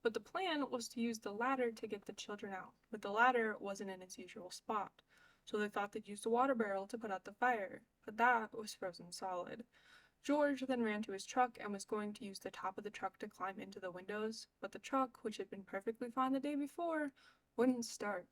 but the plan was to use the ladder to get the children out, but the ladder wasn't in its usual spot. So they thought they'd use the water barrel to put out the fire, but that was frozen solid. George then ran to his truck and was going to use the top of the truck to climb into the windows, but the truck, which had been perfectly fine the day before, wouldn't start.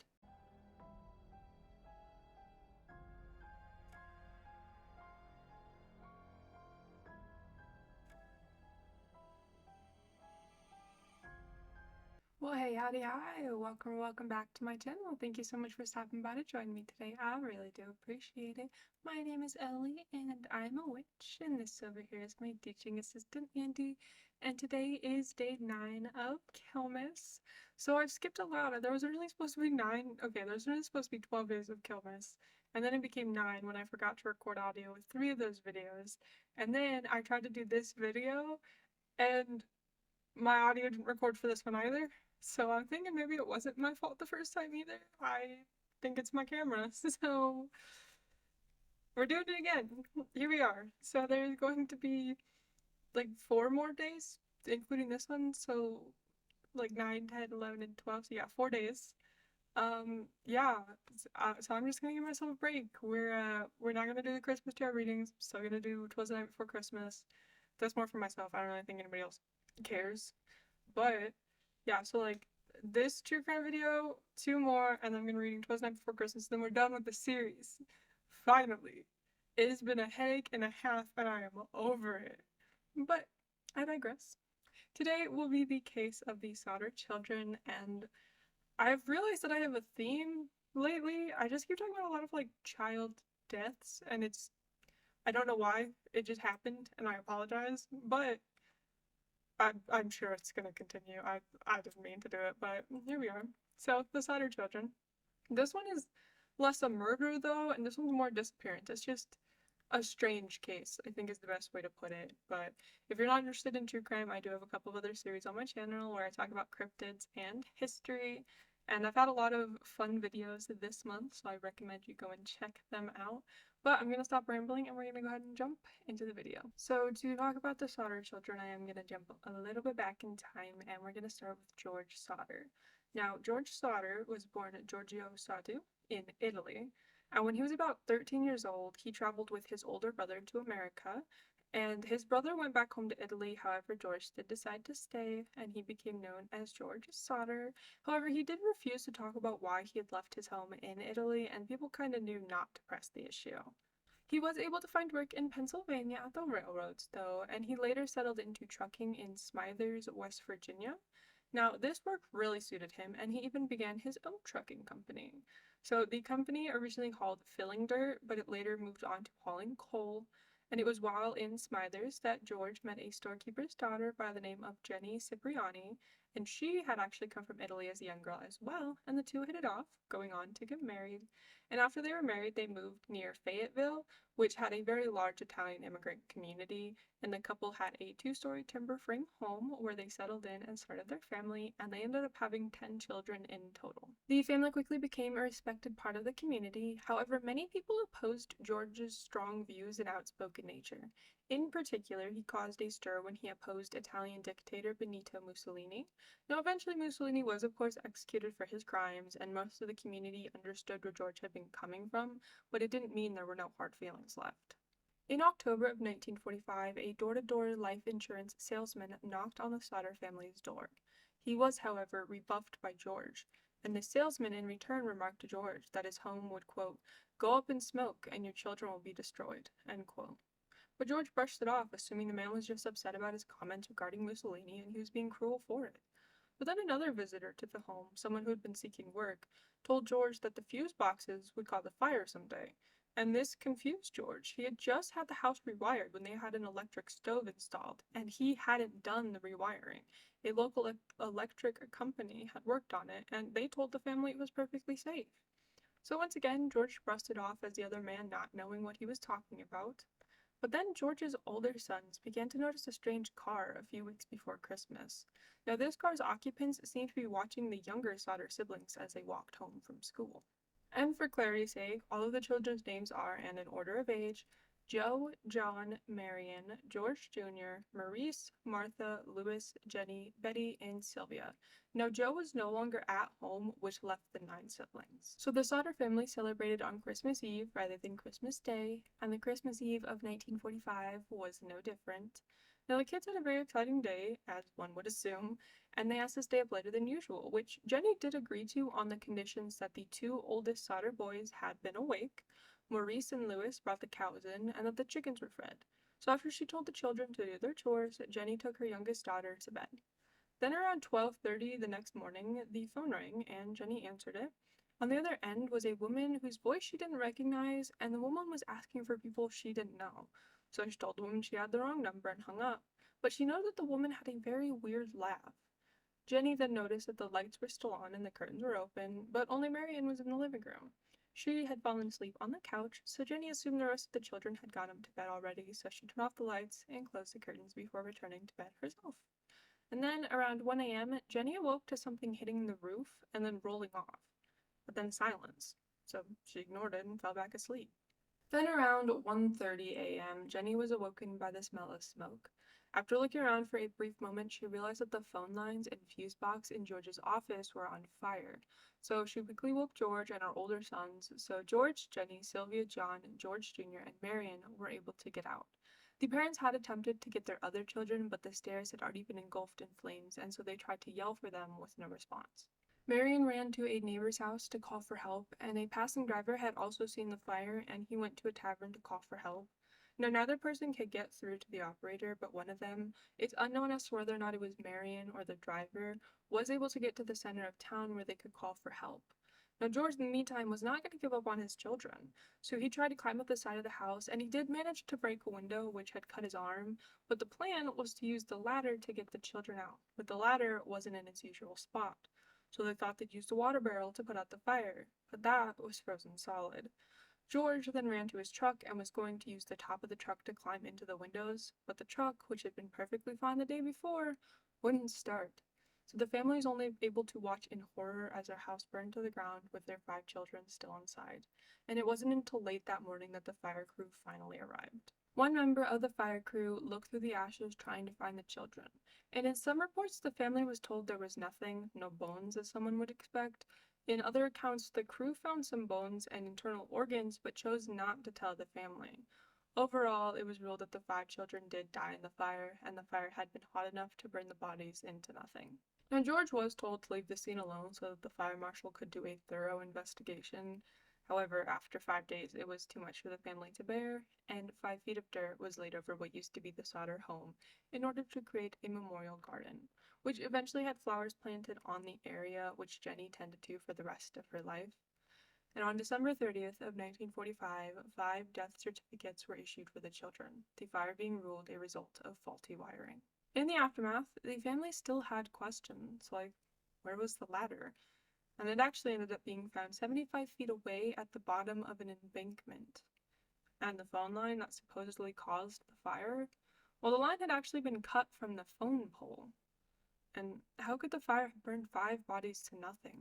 Well, hey, howdy, hi, welcome back to my channel. Thank you so much for stopping by to join me today. I really do appreciate it. My name is Ellie, and I'm a witch, and this over here is my teaching assistant, Andy, and today is day 9 of Killmas. So I've skipped a lot. There was originally supposed to be 9, okay, there was originally supposed to be 12 days of Killmas, and then it became 9 when I forgot to record audio with 3 of those videos, and then I tried to do this video, and my audio didn't record for this one either. So I'm thinking maybe it wasn't my fault the first time either. I think it's my camera. So we're doing it again. Here we are. So there's going to be like 4 more days, including this one. So like 9, 10, 11, and 12. So yeah, 4 days. Yeah. So I'm just gonna give myself a break. We're not gonna do the Christmas tarot readings. I'm still gonna do 'Twas the Night Before Christmas. That's more for myself. I don't really think anybody else cares. But yeah, so like this true crime video, 2 more, and then I'm gonna be reading 'Twas the Night Before Christmas, then we're done with the series. Finally. It has been a headache and a half, and I am over it. But I digress. Today will be the case of the Sodder children, and I've realized that I have a theme lately. I just keep talking about a lot of like child deaths, and I don't know why. It just happened, and I apologize, but I'm sure it's gonna continue. I didn't mean to do it, but here we are. So the Sodder children. This one is less a murder though, and this one's more disappearance. It's just a strange case, I think is the best way to put it. But if you're not interested in true crime, I do have a couple of other series on my channel where I talk about cryptids and history. And I've had a lot of fun videos this month, so I recommend you go and check them out. But I'm gonna stop rambling and we're gonna go ahead and jump into the video. So to talk about the Sodder children, I am gonna jump a little bit back in time and we're gonna start with George Sodder. Now, George Sodder was born Giorgio Sotto in Italy, and when he was about 13 years old, he traveled with his older brother to America, and his brother went back home to Italy. However, George did decide to stay, and he became known as George Sodder. However, he did refuse to talk about why he had left his home in Italy, and people kind of knew not to press the issue. He was able to find work in Pennsylvania at the railroads, though, and he later settled into trucking in Smithers, West Virginia. Now, this work really suited him, and he even began his own trucking company. So, the company originally hauled filling dirt, but it later moved on to hauling coal, and it was while in Smithers that George met a storekeeper's daughter by the name of Jenny Cipriani, and she had actually come from Italy as a young girl as well, and the two hit it off, going on to get married. And after they were married, they moved near Fayetteville, which had a very large Italian immigrant community, and the couple had a 2-story timber frame home where they settled in and started their family, and they ended up having 10 children in total. The family quickly became a respected part of the community. However, many people opposed George's strong views and outspoken nature. In particular, he caused a stir when he opposed Italian dictator Benito Mussolini. Now, eventually Mussolini was of course executed for his crimes, and most of the community understood where George had been coming from, but it didn't mean there were no hard feelings left. In October of 1945, a door-to-door life insurance salesman knocked on the Sodder family's door. He was, however, rebuffed by George, and the salesman in return remarked to George that his home would, quote, go up in smoke and your children will be destroyed, end quote. But George brushed it off, assuming the man was just upset about his comments regarding Mussolini and he was being cruel for it. But then another visitor to the home, someone who had been seeking work, told George that the fuse boxes would cause a fire someday. And this confused George. He had just had the house rewired when they had an electric stove installed, and he hadn't done the rewiring. A local electric company had worked on it, and they told the family it was perfectly safe. So once again, George brushed it off as the other man not knowing what he was talking about. But then George's older sons began to notice a strange car a few weeks before Christmas. Now, this car's occupants seemed to be watching the younger Sodder siblings as they walked home from school. And for clarity's sake, all of the children's names are, and in order of age, Joe, John, Marion, George Jr., Maurice, Martha, Louis, Jenny, Betty, and Sylvia. Now, Joe was no longer at home, which left the 9 siblings. So the Sodder family celebrated on Christmas Eve rather than Christmas Day, and the Christmas Eve of 1945 was no different. Now, the kids had a very exciting day, as one would assume, and they asked to stay up later than usual, which Jenny did agree to on the conditions that the 2 oldest Sodder boys had been awake, Maurice and Louis brought the cows in, and that the chickens were fed. So after she told the children to do their chores, Jenny took her youngest daughter to bed. Then around 12:30 the next morning, the phone rang, and Jenny answered it. On the other end was a woman whose voice she didn't recognize, and the woman was asking for people she didn't know. So she told the woman she had the wrong number and hung up, but she noted that the woman had a very weird laugh. Jenny then noticed that the lights were still on and the curtains were open, but only Marion was in the living room. She had fallen asleep on the couch, so Jenny assumed the rest of the children had gone up to bed already, so she turned off the lights and closed the curtains before returning to bed herself. And then around 1 a.m., Jenny awoke to something hitting the roof and then rolling off, but then silence, so she ignored it and fell back asleep. Then around 1:30 a.m., Jenny was awoken by the smell of smoke. After looking around for a brief moment, she realized that the phone lines and fuse box in George's office were on fire. So she quickly woke George and our older sons, so George, Jenny, Sylvia, John, George Jr., and Marion were able to get out. The parents had attempted to get their other children, but the stairs had already been engulfed in flames, and so they tried to yell for them with no response. Marion ran to a neighbor's house to call for help, and a passing driver had also seen the fire, and he went to a tavern to call for help. Now, neither person could get through to the operator, but one of them, it's unknown as to whether or not it was Marion or the driver, was able to get to the center of town where they could call for help. Now, George, in the meantime, was not going to give up on his children, so he tried to climb up the side of the house, and he did manage to break a window, which had cut his arm, but the plan was to use the ladder to get the children out, but the ladder wasn't in its usual spot. So they thought they'd use a water barrel to put out the fire, but that was frozen solid. George then ran to his truck and was going to use the top of the truck to climb into the windows, but the truck, which had been perfectly fine the day before, wouldn't start. So the family was only able to watch in horror as their house burned to the ground with their 5 children still inside, and it wasn't until late that morning that the fire crew finally arrived. One member of the fire crew looked through the ashes trying to find the children, and in some reports the family was told there was nothing, no bones as someone would expect. In other accounts, the crew found some bones and internal organs but chose not to tell the family. Overall, it was ruled that the 5 children did die in the fire, and the fire had been hot enough to burn the bodies into nothing. Now, George was told to leave the scene alone so that the fire marshal could do a thorough investigation. However, after 5 days, it was too much for the family to bear, and 5 feet of dirt was laid over what used to be the Sodder home in order to create a memorial garden, which eventually had flowers planted on the area, which Jenny tended to for the rest of her life. And on December 30th of 1945, 5 death certificates were issued for the children, the fire being ruled a result of faulty wiring. In the aftermath, the family still had questions, like, where was the ladder? And it actually ended up being found 75 feet away at the bottom of an embankment. And the phone line that supposedly caused the fire, well, the line had actually been cut from the phone pole. And how could the fire have burned 5 bodies to nothing?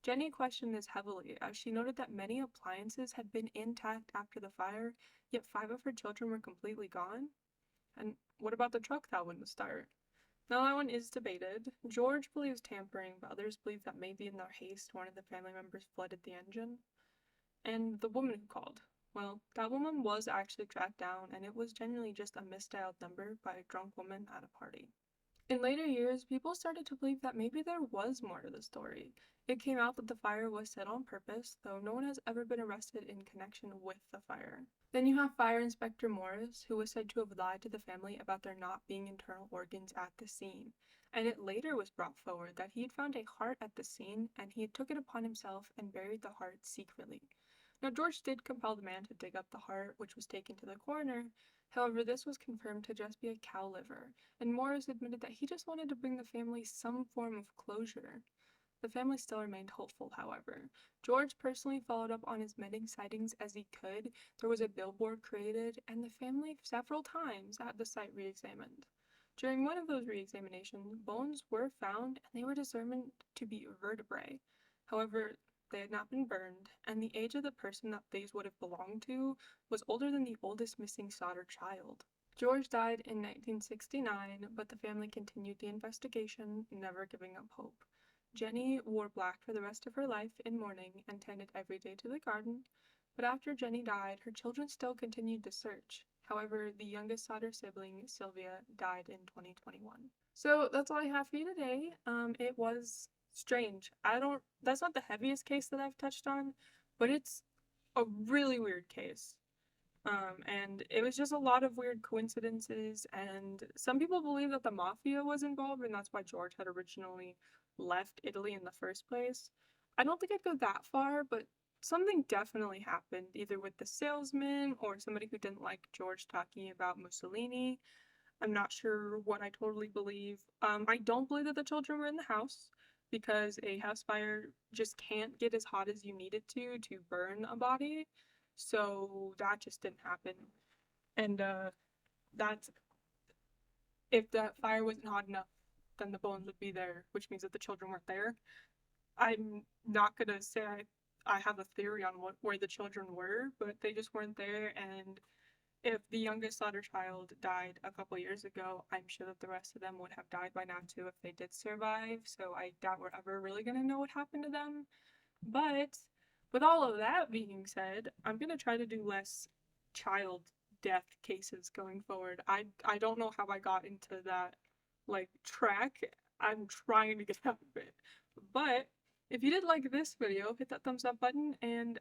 Jenny questioned this heavily, as she noted that many appliances had been intact after the fire, yet 5 of her children were completely gone. And what about the truck that wouldn't start? Now that one is debated. George believes tampering, but others believe that maybe in their haste one of the family members flooded the engine. And the woman who called. Well, that woman was actually tracked down, and it was genuinely just a misdialed number by a drunk woman at a party. In later years, people started to believe that maybe there was more to the story. It came out that the fire was set on purpose, though no one has ever been arrested in connection with the fire. Then you have Fire Inspector Morris, who was said to have lied to the family about there not being internal organs at the scene, and it later was brought forward that he had found a heart at the scene and he had took it upon himself and buried the heart secretly. Now, George did compel the man to dig up the heart, which was taken to the coroner. However, this was confirmed to just be a cow liver, and Morris admitted that he just wanted to bring the family some form of closure. The family still remained hopeful, however. George personally followed up on as many sightings as he could. There was a billboard created, and the family several times had the site re-examined. During one of those re-examinations, bones were found, and they were determined to be vertebrae. However, they had not been burned, and the age of the person that these would have belonged to was older than the oldest missing Sodder child. George died in 1969, but the family continued the investigation, never giving up hope. Jenny wore black for the rest of her life in mourning and tended every day to the garden, but after Jenny died, her children still continued the search. However, the youngest Sodder sibling, Sylvia, died in 2021. So that's all I have for you today. It was strange. That's not the heaviest case that I've touched on, but it's a really weird case. And it was just a lot of weird coincidences, and some people believe that the mafia was involved, and that's why George had originally left Italy in the first place. I don't think I'd go that far, but something definitely happened, either with the salesman or somebody who didn't like George talking about Mussolini. I'm not sure what I totally believe. I don't believe that the children were in the house because a house fire just can't get as hot as you need it to burn a body. So that just didn't happen. And that's if that fire wasn't hot enough, then the bones would be there, which means that the children weren't there. I'm not gonna say I have a theory on where the children were, but they just weren't there. And if the youngest Sodder child died a couple years ago, I'm sure that the rest of them would have died by now too if they did survive. So I doubt we're ever really gonna know what happened to them. But with all of that being said, I'm gonna try to do less child death cases going forward. I don't know how I got into that track. I'm trying to get out of it. But if you did like this video, hit that thumbs up button and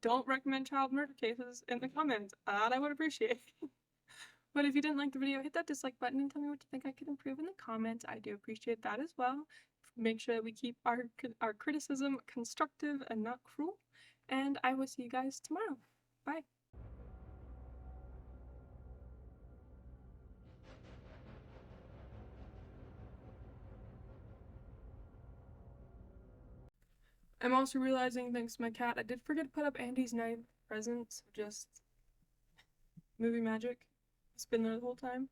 don't recommend child murder cases in the comments. That I would appreciate. But if you didn't like the video, hit that dislike button and tell me what you think I could improve in the comments. I do appreciate that as well. Make sure that we keep our criticism constructive and not cruel. And I will see you guys tomorrow. Bye. I'm also realizing, thanks to my cat, I did forget to put up Andy's night present, so just movie magic. It's been there the whole time.